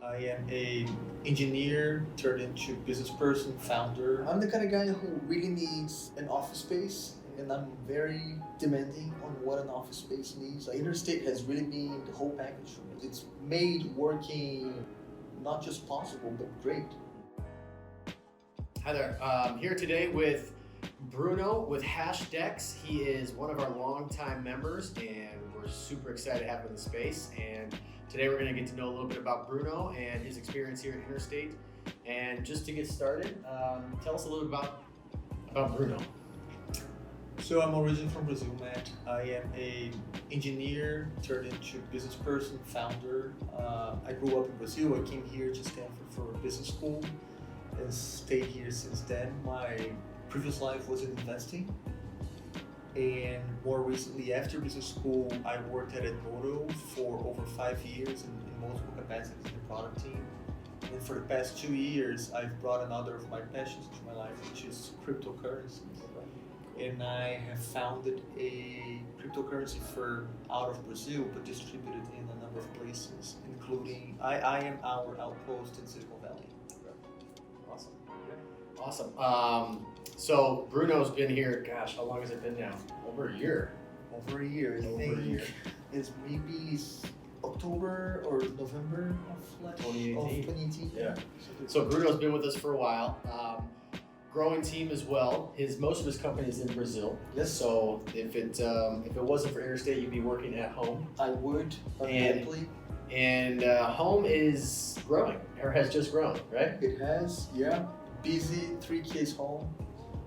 I am a engineer turned into business person, founder. I'm the kind of guy who really needs an office space, and I'm very demanding on what an office space needs. Like, Interstate has really been the whole package for me. It's made working not just possible, but great. Hi there. Here today with Bruno with Hashdex. He is one of our longtime members, and we're super excited to have him in the space. And today we're going to get to know a little bit about Bruno and his experience here at Innerstate. And just to get started, tell us a little bit about Bruno. So I'm originally from Brazil, Matt. I am a engineer turned into business person, founder. I grew up in Brazil. I came here to Stanford for business school and stayed here since then. My previous life was in investing, and more recently, after business school, I worked at Edmodo for over 5 years in multiple capacities in the product team. And for the past 2 years, I've brought another of my passions into my life, which is cryptocurrencies. And I have founded a cryptocurrency firm out of Brazil, but distributed in a number of places, including I am our outpost in Silicon Valley. Awesome. So Bruno's been here, gosh, how long has it been now? Over a year. Over a year. I think it's maybe October or November of 2018. Yeah. So Bruno's been with us for a while. Growing team as well. Most of his company is in Brazil. Yes. So if it wasn't for Interstate, you'd be working at home. I would, undoubtedly. And home is growing, or has just grown, right? It has, yeah. Busy, 3 kids home,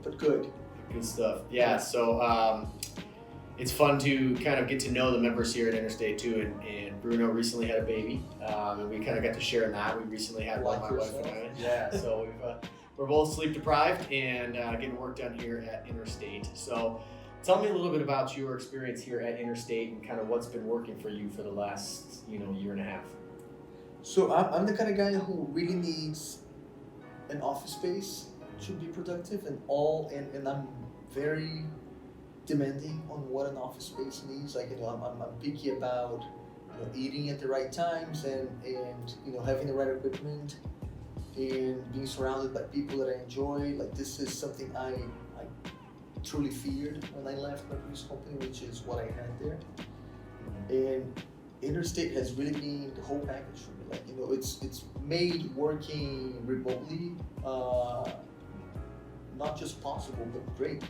but good. Good stuff. Yeah. So it's fun to kind of get to know the members here at Interstate too. And Bruno recently had a baby, and we kind of got to share in that. We recently had one, my wife and I. Yeah. So we're both sleep deprived and getting work done here at Interstate. So tell me a little bit about your experience here at Interstate and kind of what's been working for you for the last year and a half. So I'm the kind of guy who really needs an office space to be productive, and I'm very demanding on what an office space needs. Like, I'm picky about eating at the right times and having the right equipment and being surrounded by people that I enjoy. Like, this is something I truly feared when I left my previous company, which is what I had there. And Interstate has really been the whole package for me. Like, it's made working remotely not just possible, but great.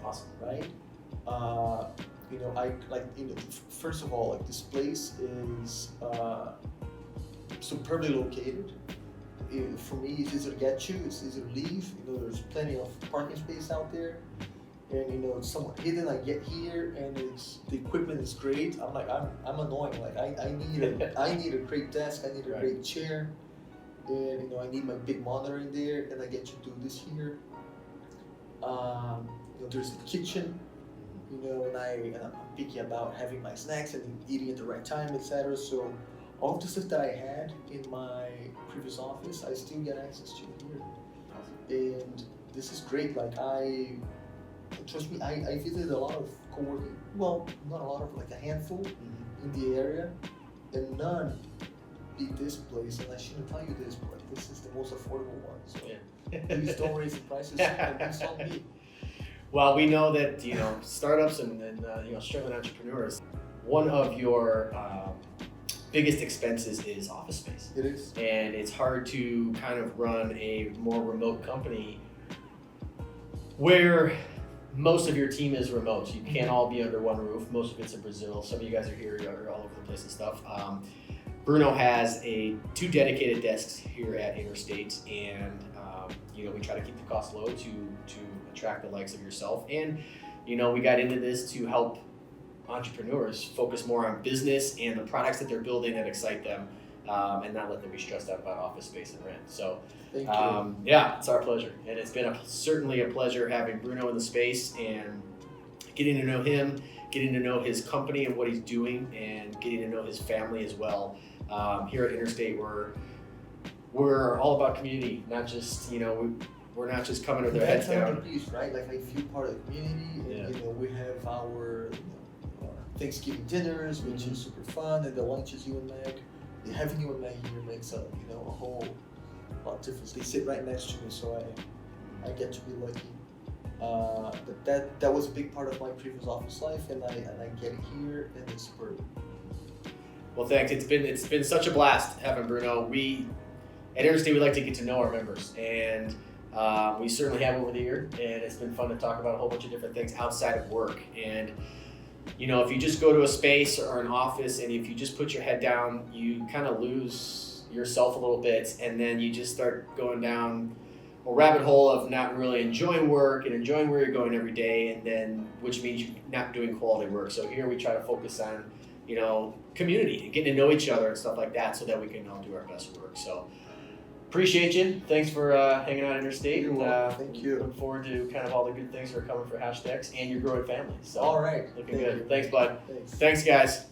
Awesome. Right? First of all, like, this place is superbly located. For me, it's easy to get to, it's easy to leave. There's plenty of parking space out there. And it's somewhat hidden. I get here and the equipment is great. I'm annoying. Like, I need a great desk. I need a great chair, and I need my big monitor in there. And I get to do this here. There's a kitchen. And I'm picky about having my snacks and eating at the right time, etc. So all of the stuff that I had in my previous office, I still get access to here. And this is great. Like, trust me, I visited a lot of co-working, well, not a lot of, like a handful in the area, and none beat this place. And I shouldn't tell you this, but this is the most affordable one. So please don't raise the prices and install me. Well, we know that startups and struggling entrepreneurs, one of your biggest expenses is office space. It is, and it's hard to kind of run a more remote company where most of your team is remote. You can't all be under one roof. Most of it's in Brazil. Some of you guys are here, you're all over the place and stuff. Bruno has 2 dedicated desks here at Interstate, and we try to keep the cost low to attract the likes of yourself. And we got into this to help entrepreneurs focus more on business and the products that they're building that excite them, and not let them be stressed out about office space and rent. So thank you. Yeah, it's our pleasure. And it's been certainly a pleasure having Bruno in the space and getting to know him, getting to know his company and what he's doing, and getting to know his family as well. Here at Interstate, we're all about community, not just, we're not just coming to their heads down. That's piece, right? Like, I feel part of the community, and we have our Thanksgiving dinners, which is super fun, and the lunches you and Meg having you in my ear makes a whole lot of difference. They sit right next to me, so I get to be lucky. But that was a big part of my previous office life, and I get it here, and it's super. Well, thanks. It's been such a blast having Bruno. We at Innerstate we like to get to know our members, and we certainly have over the year. And it's been fun to talk about a whole bunch of different things outside of work. And if you just go to a space or an office, and if you just put your head down, you kind of lose yourself a little bit, and then you just start going down a rabbit hole of not really enjoying work and enjoying where you're going every day, and then which means you're not doing quality work. So here we try to focus on community and getting to know each other and stuff like that, so that we can all do our best work. So appreciate you. Thanks for hanging out at Interstate. You're welcome. Thank you. Look forward to kind of all the good things that are coming for Hashdex and your growing family. So All right. looking good. Thanks, bud. Thanks. Thanks, guys.